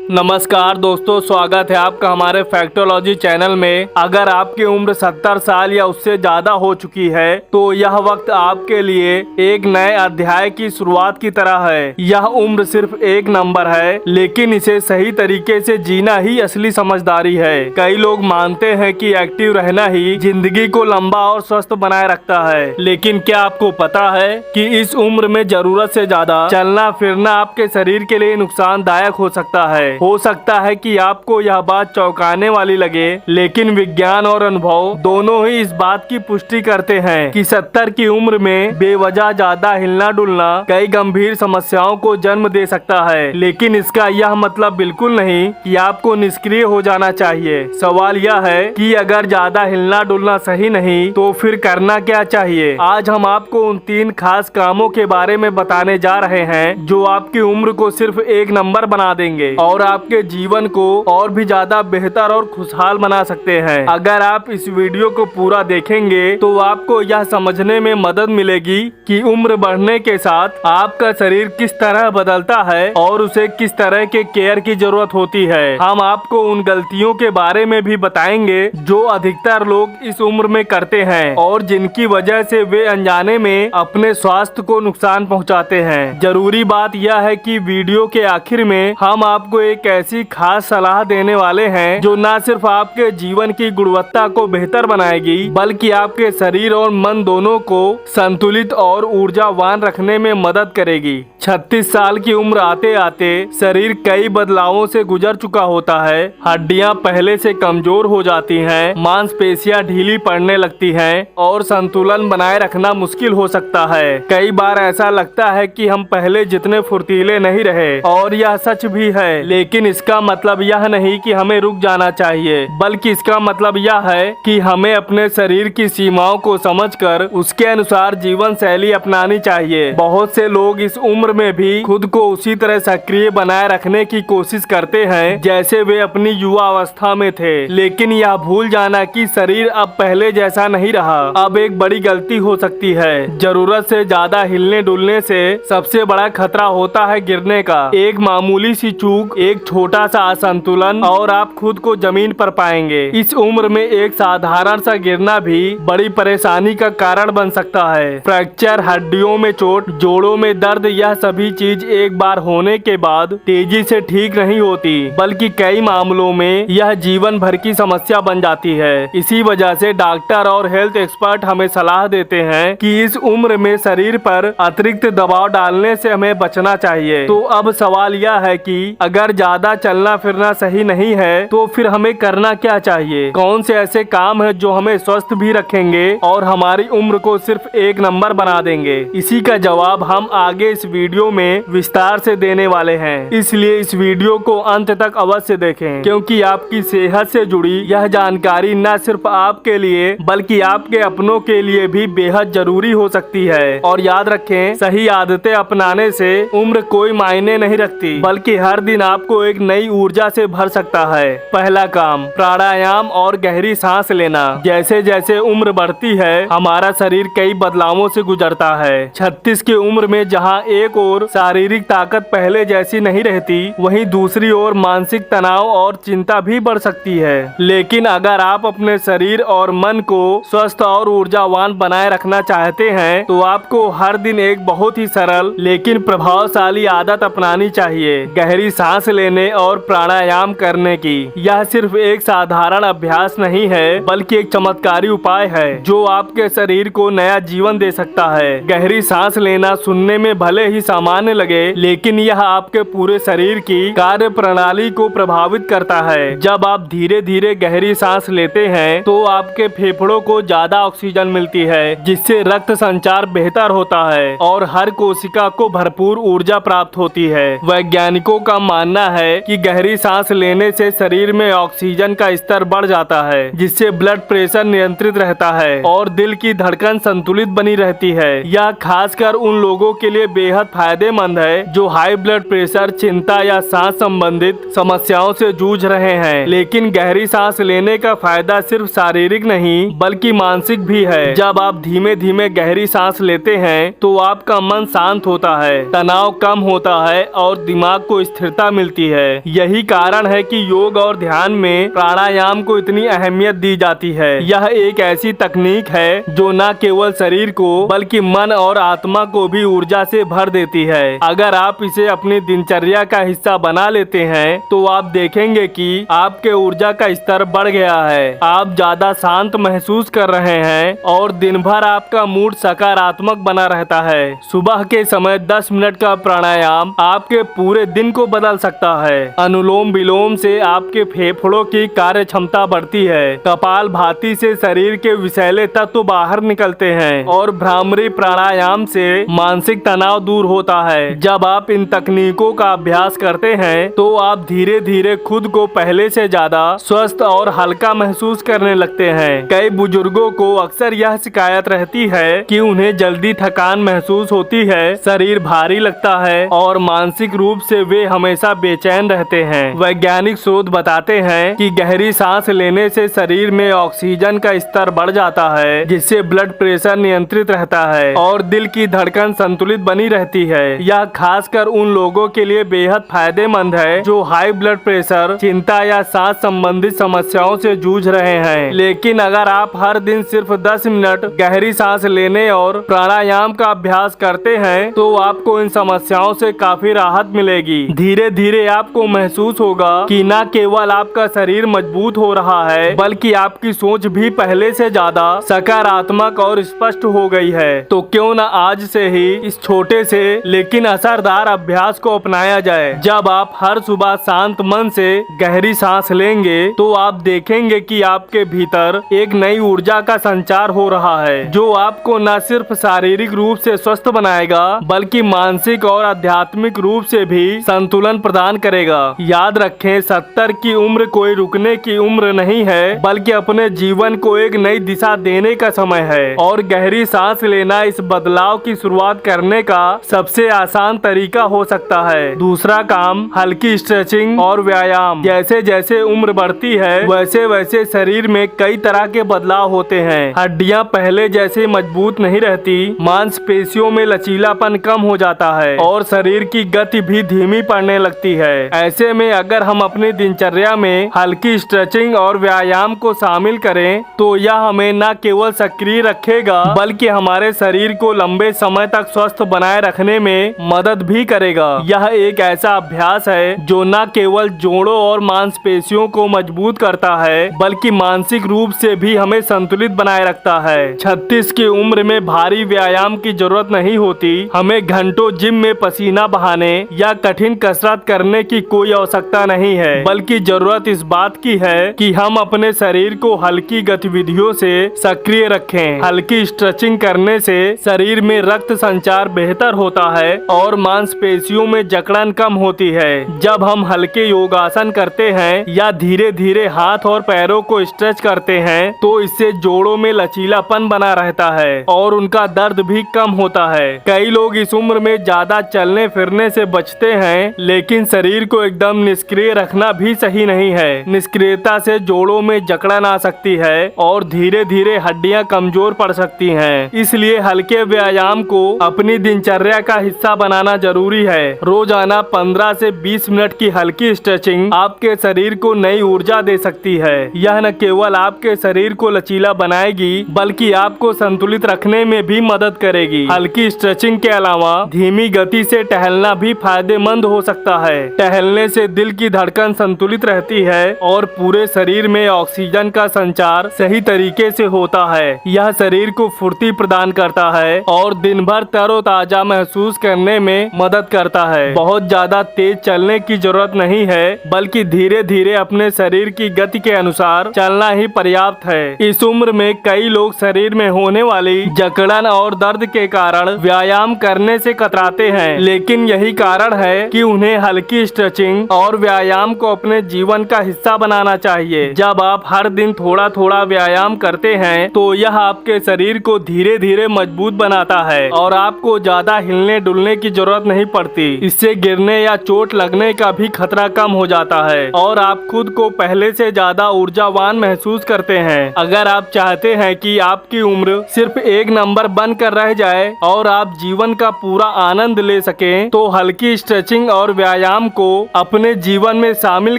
नमस्कार दोस्तों, स्वागत है आपका हमारे फैक्टोलॉजी चैनल में। अगर आपकी उम्र 70 साल या उससे ज्यादा हो चुकी है तो यह वक्त आपके लिए एक नए अध्याय की शुरुआत की तरह है। यह उम्र सिर्फ एक नंबर है, लेकिन इसे सही तरीके से जीना ही असली समझदारी है। कई लोग मानते हैं कि एक्टिव रहना ही जिंदगी को लंबा और स्वस्थ बनाए रखता है, लेकिन क्या आपको पता है कि इस उम्र में जरूरत से ज्यादा चलना फिरना आपके शरीर के लिए नुकसानदायक हो सकता है। हो सकता है कि आपको यह बात चौंकाने वाली लगे, लेकिन विज्ञान और अनुभव दोनों ही इस बात की पुष्टि करते हैं कि 70 की उम्र में बेवजह ज्यादा हिलना डुलना कई गंभीर समस्याओं को जन्म दे सकता है। लेकिन इसका यह मतलब बिल्कुल नहीं कि आपको निष्क्रिय हो जाना चाहिए। सवाल यह है कि अगर ज्यादा हिलना डुलना सही नहीं तो फिर करना क्या चाहिए। आज हम आपको उन 3 खास कामों के बारे में बताने जा रहे हैं जो आपकी उम्र को सिर्फ एक नंबर बना देंगे और आपके जीवन को और भी ज्यादा बेहतर और खुशहाल बना सकते हैं। अगर आप इस वीडियो को पूरा देखेंगे तो आपको यह समझने में मदद मिलेगी कि उम्र बढ़ने के साथ आपका शरीर किस तरह बदलता है और उसे किस तरह के केयर की जरूरत होती है। हम आपको उन गलतियों के बारे में भी बताएंगे जो अधिकतर लोग इस उम्र में करते हैं और जिनकी वजह से वे अनजाने में अपने स्वास्थ्य को नुकसान पहुंचाते हैं। जरूरी बात यह है कि वीडियो के आखिर में हम आपको एक ऐसी खास सलाह देने वाले हैं जो न सिर्फ आपके जीवन की गुणवत्ता को बेहतर बनाएगी, बल्कि आपके शरीर और मन दोनों को संतुलित और ऊर्जावान रखने में मदद करेगी। 36 साल की उम्र आते आते शरीर कई बदलावों से गुजर चुका होता है। हड्डियां पहले से कमजोर हो जाती हैं, मांसपेशियां ढीली पड़ने लगती हैं और संतुलन बनाए रखना मुश्किल हो सकता है। कई बार ऐसा लगता है कि हम पहले जितने फुर्तीले नहीं रहे, और यह सच भी है। लेकिन इसका मतलब यह नहीं कि हमें रुक जाना चाहिए, बल्कि इसका मतलब यह है कि हमें अपने शरीर की सीमाओं को समझकर उसके अनुसार जीवन शैली अपनानी चाहिए। बहुत से लोग इस उम्र में भी खुद को उसी तरह सक्रिय बनाए रखने की कोशिश करते हैं जैसे वे अपनी युवा अवस्था में थे, लेकिन यह भूल जाना कि शरीर अब पहले जैसा नहीं रहा। अब एक बड़ी गलती हो सकती है। जरूरत से ज्यादा हिलने डुलने से सबसे बड़ा खतरा होता है गिरने का। एक मामूली सी चूक, एक छोटा सा असंतुलन और आप खुद को जमीन पर पाएंगे। इस उम्र में एक साधारण सा गिरना भी बड़ी परेशानी का कारण बन सकता है। फ्रैक्चर, हड्डियों में चोट, जोड़ों में दर्द, यह सभी चीज एक बार होने के बाद तेजी से ठीक नहीं होती, बल्कि कई मामलों में यह जीवन भर की समस्या बन जाती है। इसी वजह से डॉक्टर और हेल्थ एक्सपर्ट हमें सलाह देते हैं कि इस उम्र में शरीर पर अतिरिक्त दबाव डालने से हमें बचना चाहिए। तो अब सवाल यह है कि अगर ज्यादा चलना फिरना सही नहीं है तो फिर हमें करना क्या चाहिए। कौन से ऐसे काम है जो हमें स्वस्थ भी रखेंगे और हमारी उम्र को सिर्फ एक नंबर बना देंगे। इसी का जवाब हम आगे इस वीडियो में विस्तार से देने वाले हैं, इसलिए इस वीडियो को अंत तक अवश्य देखें, क्योंकि आपकी सेहत से जुड़ी यह जानकारी न सिर्फ आपके लिए बल्कि आपके अपनों के लिए भी बेहद जरूरी हो सकती है। और याद रखें, सही आदतें अपनाने से उम्र कोई मायने नहीं रखती, बल्कि हर दिन आपको एक नई ऊर्जा से भर सकता है। पहला काम, प्राणायाम और गहरी सांस लेना। जैसे जैसे उम्र बढ़ती है हमारा शरीर कई बदलावों से गुजरता है। 36 की उम्र में जहां एक ओर शारीरिक ताकत पहले जैसी नहीं रहती, वहीं दूसरी ओर मानसिक तनाव और चिंता भी बढ़ सकती है। लेकिन अगर आप अपने शरीर और मन को स्वस्थ और ऊर्जावान बनाए रखना चाहते हैं तो आपको हर दिन एक बहुत ही सरल लेकिन प्रभावशाली आदत अपनानी चाहिए, गहरी सांस लेने और प्राणायाम करने की। यह सिर्फ एक साधारण अभ्यास नहीं है, बल्कि एक चमत्कारी उपाय है जो आपके शरीर को नया जीवन दे सकता है। गहरी सांस लेना सुनने में भले ही सामान्य लगे, लेकिन यह आपके पूरे शरीर की कार्य प्रणाली को प्रभावित करता है। जब आप धीरे धीरे गहरी सांस लेते हैं तो आपके फेफड़ों को ज्यादा ऑक्सीजन मिलती है, जिससे रक्त संचार बेहतर होता है और हर कोशिका को भरपूर ऊर्जा प्राप्त होती है। वैज्ञानिकों का मानना है कि गहरी सांस लेने से शरीर में ऑक्सीजन का स्तर बढ़ जाता है, जिससे ब्लड प्रेशर नियंत्रित रहता है और दिल की धड़कन संतुलित बनी रहती है। यह खासकर उन लोगों के लिए बेहद फायदेमंद है जो हाई ब्लड प्रेशर, चिंता या सांस संबंधित समस्याओं से जूझ रहे हैं। लेकिन गहरी सांस लेने का फायदा सिर्फ शारीरिक नहीं बल्कि मानसिक भी है। जब आप धीमे धीमे गहरी सांस लेते हैं तो आपका मन शांत होता है, तनाव कम होता है और दिमाग को स्थिरता मिलती देती है। यही कारण है कि योग और ध्यान में प्राणायाम को इतनी अहमियत दी जाती है। यह एक ऐसी तकनीक है जो न केवल शरीर को बल्कि मन और आत्मा को भी ऊर्जा से भर देती है। अगर आप इसे अपनी दिनचर्या का हिस्सा बना लेते हैं तो आप देखेंगे कि आपके ऊर्जा का स्तर बढ़ गया है, आप ज्यादा शांत महसूस कर रहे हैं और दिन भर आपका मूड सकारात्मक बना रहता है। सुबह के समय 10 मिनट का प्राणायाम आपके पूरे दिन को बदल सकता है। अनुलोम विलोम से आपके फेफड़ों की कार्य क्षमता बढ़ती है, कपाल भाती से शरीर के विषैले तत्व बाहर निकलते हैं और भ्रामरी प्राणायाम से मानसिक तनाव दूर होता है। जब आप इन तकनीकों का अभ्यास करते हैं तो आप धीरे धीरे खुद को पहले से ज्यादा स्वस्थ और हल्का महसूस करने लगते हैं। कई बुजुर्गों को अक्सर यह शिकायत रहती है कि उन्हें जल्दी थकान महसूस होती है, शरीर भारी लगता है और मानसिक रूप से वे हमेशा बेचैन रहते हैं। वैज्ञानिक शोध बताते हैं कि गहरी सांस लेने से शरीर में ऑक्सीजन का स्तर बढ़ जाता है, जिससे ब्लड प्रेशर नियंत्रित रहता है और दिल की धड़कन संतुलित बनी रहती है। यह खासकर उन लोगों के लिए बेहद फायदेमंद है जो हाई ब्लड प्रेशर, चिंता या सांस संबंधित समस्याओं से जूझ रहे हैं। लेकिन अगर आप हर दिन सिर्फ 10 मिनट गहरी सांस लेने और प्राणायाम का अभ्यास करते हैं तो आपको इन समस्याओं से काफी राहत मिलेगी। धीरे धीरे आपको महसूस होगा कि न केवल आपका शरीर मजबूत हो रहा है बल्कि आपकी सोच भी पहले से ज्यादा सकारात्मक और स्पष्ट हो गई है। तो क्यों न आज से ही इस छोटे से लेकिन असरदार अभ्यास को अपनाया जाए। जब आप हर सुबह शांत मन से गहरी सांस लेंगे तो आप देखेंगे कि आपके भीतर एक नई ऊर्जा का संचार हो रहा है जो आपको न सिर्फ शारीरिक रूप से स्वस्थ बनाएगा बल्कि मानसिक और आध्यात्मिक रूप से भी संतुलन प्रदान करेगा। याद रखें, 70 की उम्र कोई रुकने की उम्र नहीं है बल्कि अपने जीवन को एक नई दिशा देने का समय है और गहरी सांस लेना इस बदलाव की शुरुआत करने का सबसे आसान तरीका हो सकता है। दूसरा काम, हल्की स्ट्रेचिंग और व्यायाम। जैसे जैसे उम्र बढ़ती है वैसे वैसे शरीर में कई तरह के बदलाव होते हैं। हड्डियां पहले जैसे मजबूत नहीं रहती, मांसपेशियों में लचीलापन कम हो जाता है और शरीर की गति भी धीमी पड़ने लगती है। ऐसे में अगर हम अपनी दिनचर्या में हल्की स्ट्रेचिंग और व्यायाम को शामिल करें तो यह हमें न केवल सक्रिय रखेगा बल्कि हमारे शरीर को लंबे समय तक स्वस्थ बनाए रखने में मदद भी करेगा। यह एक ऐसा अभ्यास है जो न केवल जोड़ों और मांसपेशियों को मजबूत करता है बल्कि मानसिक रूप से भी हमें संतुलित बनाए रखता है। 36 की उम्र में भारी व्यायाम की जरूरत नहीं होती। हमें घंटों जिम में पसीना बहाने या कठिन कसरत करने की कोई आवश्यकता नहीं है, बल्कि जरूरत इस बात की है कि हम अपने शरीर को हल्की गतिविधियों से सक्रिय रखें। हल्की स्ट्रेचिंग करने से शरीर में रक्त संचार बेहतर होता है और मांसपेशियों में जकड़न कम होती है। जब हम हल्के योगासन करते हैं या धीरे धीरे हाथ और पैरों को स्ट्रेच करते हैं तो इससे जोड़ों में लचीलापन बना रहता है और उनका दर्द भी कम होता है। कई लोग इस उम्र में ज्यादा चलने फिरने से बचते हैं, लेकिन शरीर को एकदम निष्क्रिय रखना भी सही नहीं है। निष्क्रियता से जोड़ों में जकड़न आ सकती है और धीरे धीरे हड्डियां कमजोर पड़ सकती हैं। इसलिए हल्के व्यायाम को अपनी दिनचर्या का हिस्सा बनाना जरूरी है। रोजाना 15 से 20 मिनट की हल्की स्ट्रेचिंग आपके शरीर को नई ऊर्जा दे सकती है। यह न केवल आपके शरीर को लचीला बनाएगी बल्कि आपको संतुलित रखने में भी मदद करेगी। हल्की स्ट्रेचिंग के अलावा धीमी गति से टहलना भी फायदेमंद हो सकता है। टहलने से दिल की धड़कन संतुलित रहती है और पूरे शरीर में ऑक्सीजन का संचार सही तरीके से होता है। यह शरीर को फुर्ती प्रदान करता है और दिन भर तरोताजा महसूस करने में मदद करता है। बहुत ज्यादा तेज चलने की जरूरत नहीं है बल्कि धीरे धीरे अपने शरीर की गति के अनुसार चलना ही पर्याप्त है। इस उम्र में कई लोग शरीर में होने वाली जकड़न और दर्द के कारण व्यायाम करने से कतराते हैं, लेकिन यही कारण है कि उन्हें हल्की स्ट्रेचिंग और व्यायाम को अपने जीवन का हिस्सा बनाना चाहिए। जब आप हर दिन थोड़ा थोड़ा व्यायाम करते हैं तो यह आपके शरीर को धीरे धीरे मजबूत बनाता है और आपको ज्यादा हिलने डुलने की जरूरत नहीं पड़ती। इससे गिरने या चोट लगने का भी खतरा कम हो जाता है और आप खुद को पहले से ज्यादा ऊर्जावान महसूस करते हैं। अगर आप चाहते हैं कि आपकी उम्र सिर्फ एक नंबर बनकर रह जाए और आप जीवन का पूरा आनंद ले सकें तो हल्की स्ट्रेचिंग और व्यायाम व्यायाम को अपने जीवन में शामिल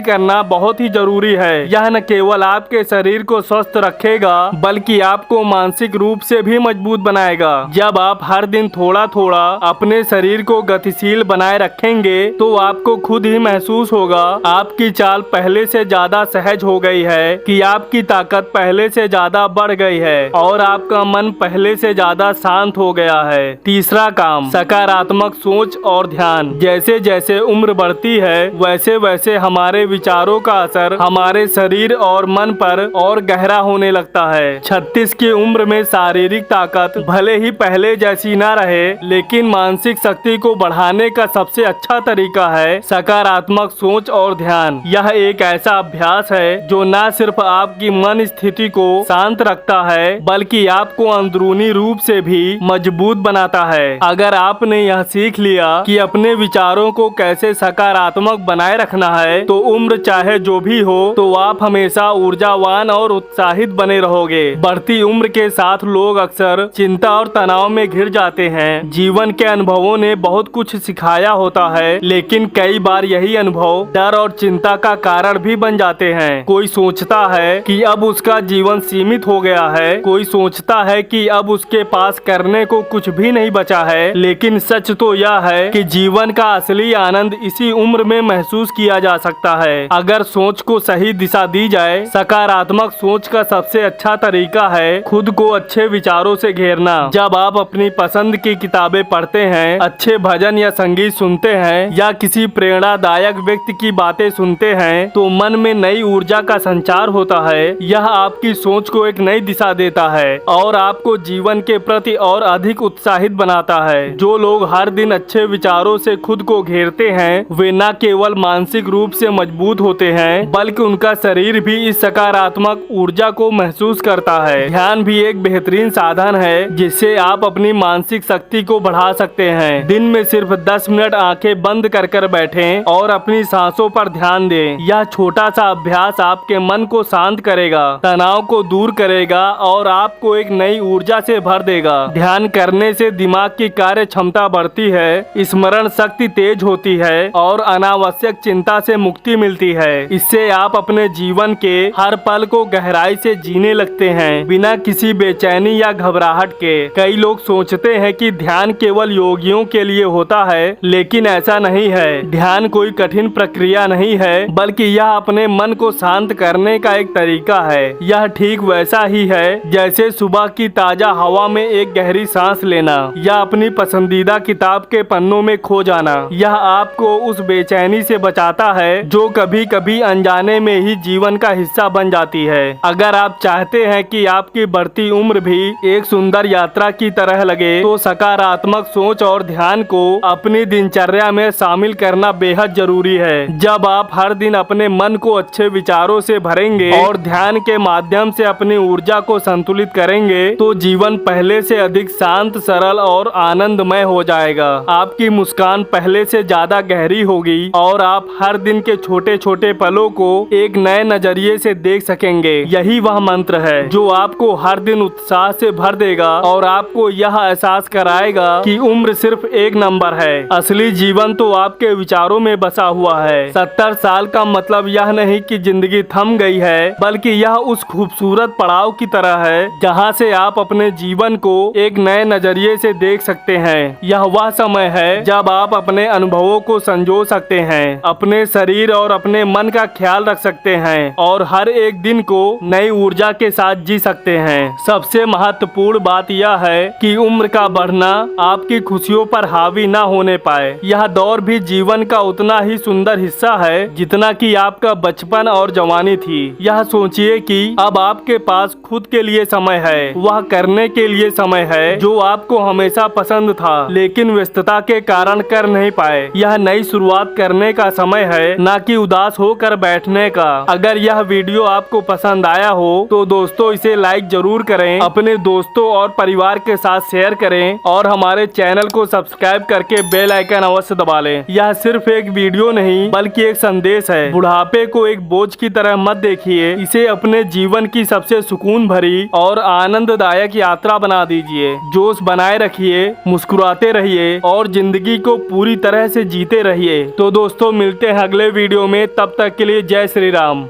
करना बहुत ही जरूरी है। यह न केवल आपके शरीर को स्वस्थ रखेगा बल्कि आपको मानसिक रूप से भी मजबूत बनाएगा। जब आप हर दिन थोड़ा थोड़ा अपने शरीर को गतिशील बनाए रखेंगे तो आपको खुद ही महसूस होगा आपकी चाल पहले से ज्यादा सहज हो गई है, कि आपकी ताकत पहले से ज्यादा बढ़ गई है और आपका मन पहले से ज्यादा शांत हो गया है। तीसरा काम, सकारात्मक सोच और ध्यान। जैसे जैसे उम्र बढ़ती है वैसे वैसे हमारे विचारों का असर हमारे शरीर और मन पर और गहरा होने लगता है। 36 की उम्र में शारीरिक ताकत भले ही पहले जैसी ना रहे, लेकिन मानसिक शक्ति को बढ़ाने का सबसे अच्छा तरीका है सकारात्मक सोच और ध्यान। यह एक ऐसा अभ्यास है जो न सिर्फ आपकी मन स्थिति को शांत रखता है बल्कि आपको अंदरूनी रूप से भी मजबूत बनाता है। अगर आपने यह सीख लिया कि अपने विचारों को कैसे सकारात्मक बनाए रखना है तो उम्र चाहे जो भी हो तो आप हमेशा ऊर्जावान और उत्साहित बने रहोगे। बढ़ती उम्र के साथ लोग अक्सर चिंता और तनाव में घिर जाते हैं। जीवन के अनुभवों ने बहुत कुछ सिखाया होता है, लेकिन कई बार यही अनुभव डर और चिंता का कारण भी बन जाते हैं। कोई सोचता है कि अब उसका जीवन सीमित हो गया है, कोई सोचता है कि अब उसके पास करने को कुछ भी नहीं बचा है, लेकिन सच तो यह है कि जीवन का असली आनंद इसी उम्र में महसूस किया जा सकता है अगर सोच को सही दिशा दी जाए। सकारात्मक सोच का सबसे अच्छा तरीका है खुद को अच्छे विचारों से घेरना। जब आप अपनी पसंद की किताबें पढ़ते हैं, अच्छे भजन या संगीत सुनते हैं या किसी प्रेरणादायक व्यक्ति की बातें सुनते हैं तो मन में नई ऊर्जा का संचार होता है। यह आपकी सोच को एक नई दिशा देता है और आपको जीवन के प्रति और अधिक उत्साहित बनाता है। जो लोग हर दिन अच्छे विचारों से खुद को घेरते हैं वे न केवल मानसिक रूप से मजबूत होते हैं बल्कि उनका शरीर भी इस सकारात्मक ऊर्जा को महसूस करता है। ध्यान भी एक बेहतरीन साधन है जिससे आप अपनी मानसिक शक्ति को बढ़ा सकते हैं। दिन में सिर्फ 10 मिनट आंखें बंद कर बैठें और अपनी सांसों पर ध्यान दें। यह छोटा सा अभ्यास आपके मन को शांत करेगा, तनाव को दूर करेगा और आपको एक नई ऊर्जा से भर देगा। ध्यान करने से दिमाग की कार्य क्षमता बढ़ती है, स्मरण शक्ति तेज होती है और अनावश्यक चिंता से मुक्ति मिलती है। इससे आप अपने जीवन के हर पल को गहराई से जीने लगते हैं बिना किसी बेचैनी या घबराहट के। कई लोग सोचते हैं कि ध्यान केवल योगियों के लिए होता है, लेकिन ऐसा नहीं है। ध्यान कोई कठिन प्रक्रिया नहीं है बल्कि यह अपने मन को शांत करने का एक तरीका है। यह ठीक वैसा ही है जैसे सुबह की ताजा हवा में एक गहरी सांस लेना या अपनी पसंदीदा किताब के पन्नों में खो जाना। यह आपको उस बेचैनी से बचाता है जो कभी कभी अनजाने में ही जीवन का हिस्सा बन जाती है। अगर आप चाहते हैं कि आपकी बढ़ती उम्र भी एक सुंदर यात्रा की तरह लगे तो सकारात्मक सोच और ध्यान को अपनी दिनचर्या में शामिल करना बेहद जरूरी है। जब आप हर दिन अपने मन को अच्छे विचारों से भरेंगे और ध्यान के माध्यम से अपनी ऊर्जा को संतुलित करेंगे तो जीवन पहले से अधिक शांत, सरल और आनंदमय हो जाएगा। आपकी मुस्कान पहले से ज्यादा गहरी होगी और आप हर दिन के छोटे छोटे पलों को एक नए नजरिए से देख सकेंगे। यही वह मंत्र है जो आपको हर दिन उत्साह से भर देगा और आपको यह एहसास कराएगा कि उम्र सिर्फ एक नंबर है, असली जीवन तो आपके विचारों में बसा हुआ है। 70 साल का मतलब यह नहीं कि जिंदगी थम गई है, बल्कि यह उस खूबसूरत पड़ाव की तरह है जहां से आप अपने जीवन को एक नए नजरिए से देख सकते हैं। यह वह समय है जब आप अपने अनुभवों को संजो सकते हैं, अपने शरीर और अपने मन का ख्याल रख सकते हैं और हर एक दिन को नई ऊर्जा के साथ जी सकते हैं। सबसे महत्वपूर्ण बात यह है कि उम्र का बढ़ना आपकी खुशियों पर हावी ना होने पाए। यह दौर भी जीवन का उतना ही सुंदर हिस्सा है जितना कि आपका बचपन और जवानी थी। यह सोचिए कि अब आपके पास खुद के लिए समय है, वह करने के लिए समय है जो आपको हमेशा पसंद था लेकिन व्यस्तता के कारण कर नहीं पाए। यह नई शुरुआत करने का समय है, न कि उदास होकर बैठने का। अगर यह वीडियो आपको पसंद आया हो तो दोस्तों इसे लाइक जरूर करें, अपने दोस्तों और परिवार के साथ शेयर करें और हमारे चैनल को सब्सक्राइब करके बेल आइकन अवश्य दबा लें। यह सिर्फ एक वीडियो नहीं बल्कि एक संदेश है। बुढ़ापे को एक बोझ की तरह मत देखिए, इसे अपने जीवन की सबसे सुकून भरी और आनंददायक यात्रा बना दीजिए। जोश बनाए रखिए, मुस्कुराते रहिए और जिंदगी को पूरी तरह से जीते रहिए। तो दोस्तों मिलते हैं अगले वीडियो में, तब तक के लिए जय श्री राम।